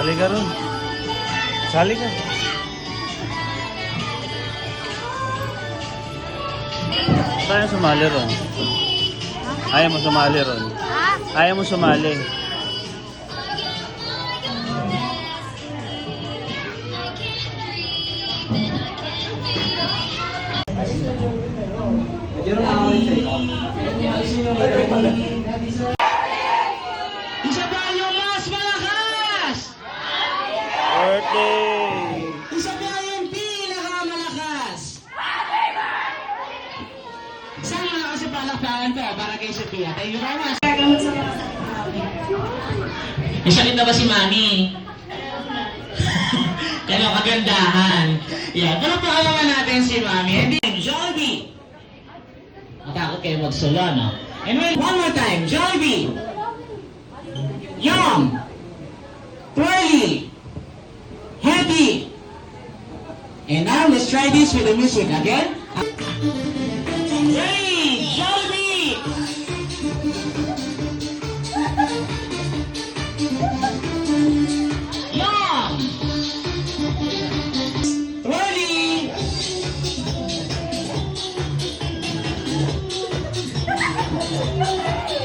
Sali ka ron. Sali ka. Ayaw mo sumali ron. Ayaw mo sumali ron. Ayaw mo sumali. Isa pa yung mas malakas! Birthday! Isa pa yung pinakamalakas! Isang malakas sa palakpakan ko para kay Sophia. Thank you very much. Isalit na ba si Mami? Kano kagandahan. Yeah, pero paalaman natin si Mami. Hindi, Jollibee! Matakot kayo magsolo, no? And wait, one more time. Jollibee! Yum! Twirly! Happy! And now let's try this with the music again. Ready! Jollibee! Yum! Twirly!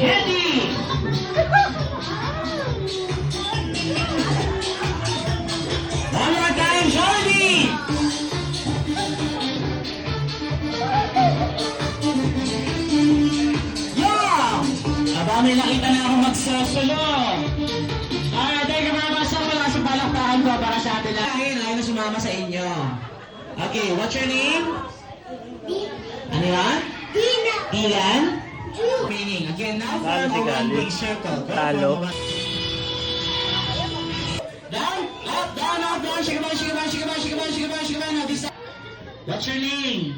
Happy! One more time, Jollibee! Yum! Aba, may nakita na ako magsasalo. Alright, thank you very much. Wala sa palakpakan ko para sa atin lang. Ayaw na sumama sa inyo. Okay, what's your name? Ano yan? Ilan? Meaning, again, now form a one big circle. Talo. Down, up, down, up, down. Shake it, shake it, shake it, shake it, shake it, shake it. Now this side. What's your name?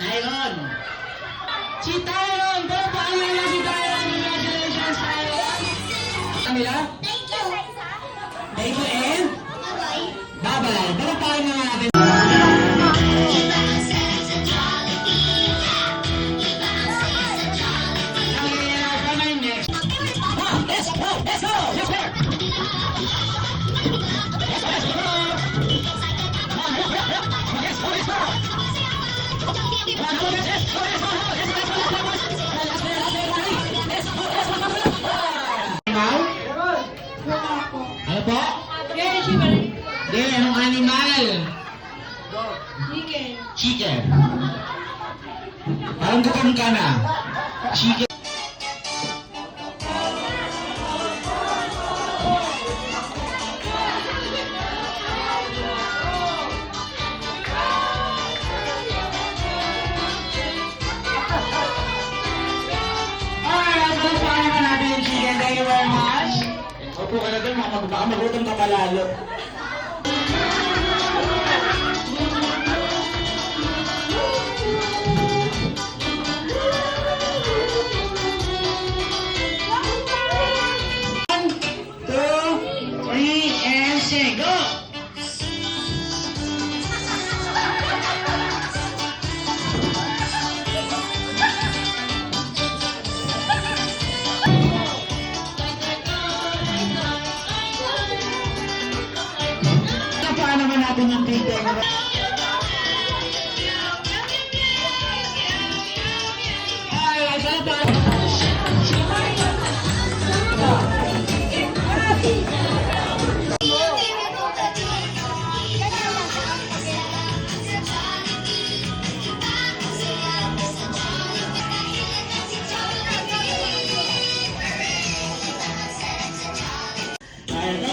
Tyron. Si Tyron. Pero paano na si Tyron? Congratulations, Tyron. Kamila? Thank you, and? Bye-bye. Pero paano na natin? Let's go! Let's go! Let's go! Ano po? Hindi, anong animal? Chicken. Parang gutom ka na. Chicken. Thank you very much. Opo ka na doon, baka magutom ka palalo. One, two, three, and sing. Go! Naman natin yung tigay. Ay, saan ba? Ay,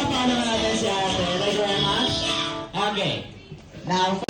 paano natin si ate? Thank you very much. Okay. Now,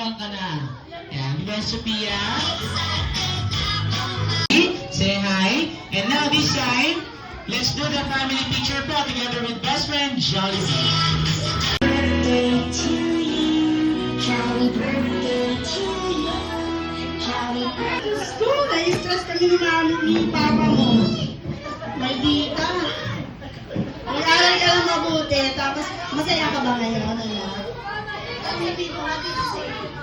Magpapayawang ka na. Ayan, di ba, Sophia? Say hi. And now this side, let's do the family picture po together with best friend Jollibee. Birthday to you, jolly birthday to you, jolly birthday. Gusto, na-stress kami ni mami ni papa mo. Maldita. Mag-aral ka lang mabuti, tapos masaya ka ba ngayon, anak? Hindi ko nga dito sa'yo.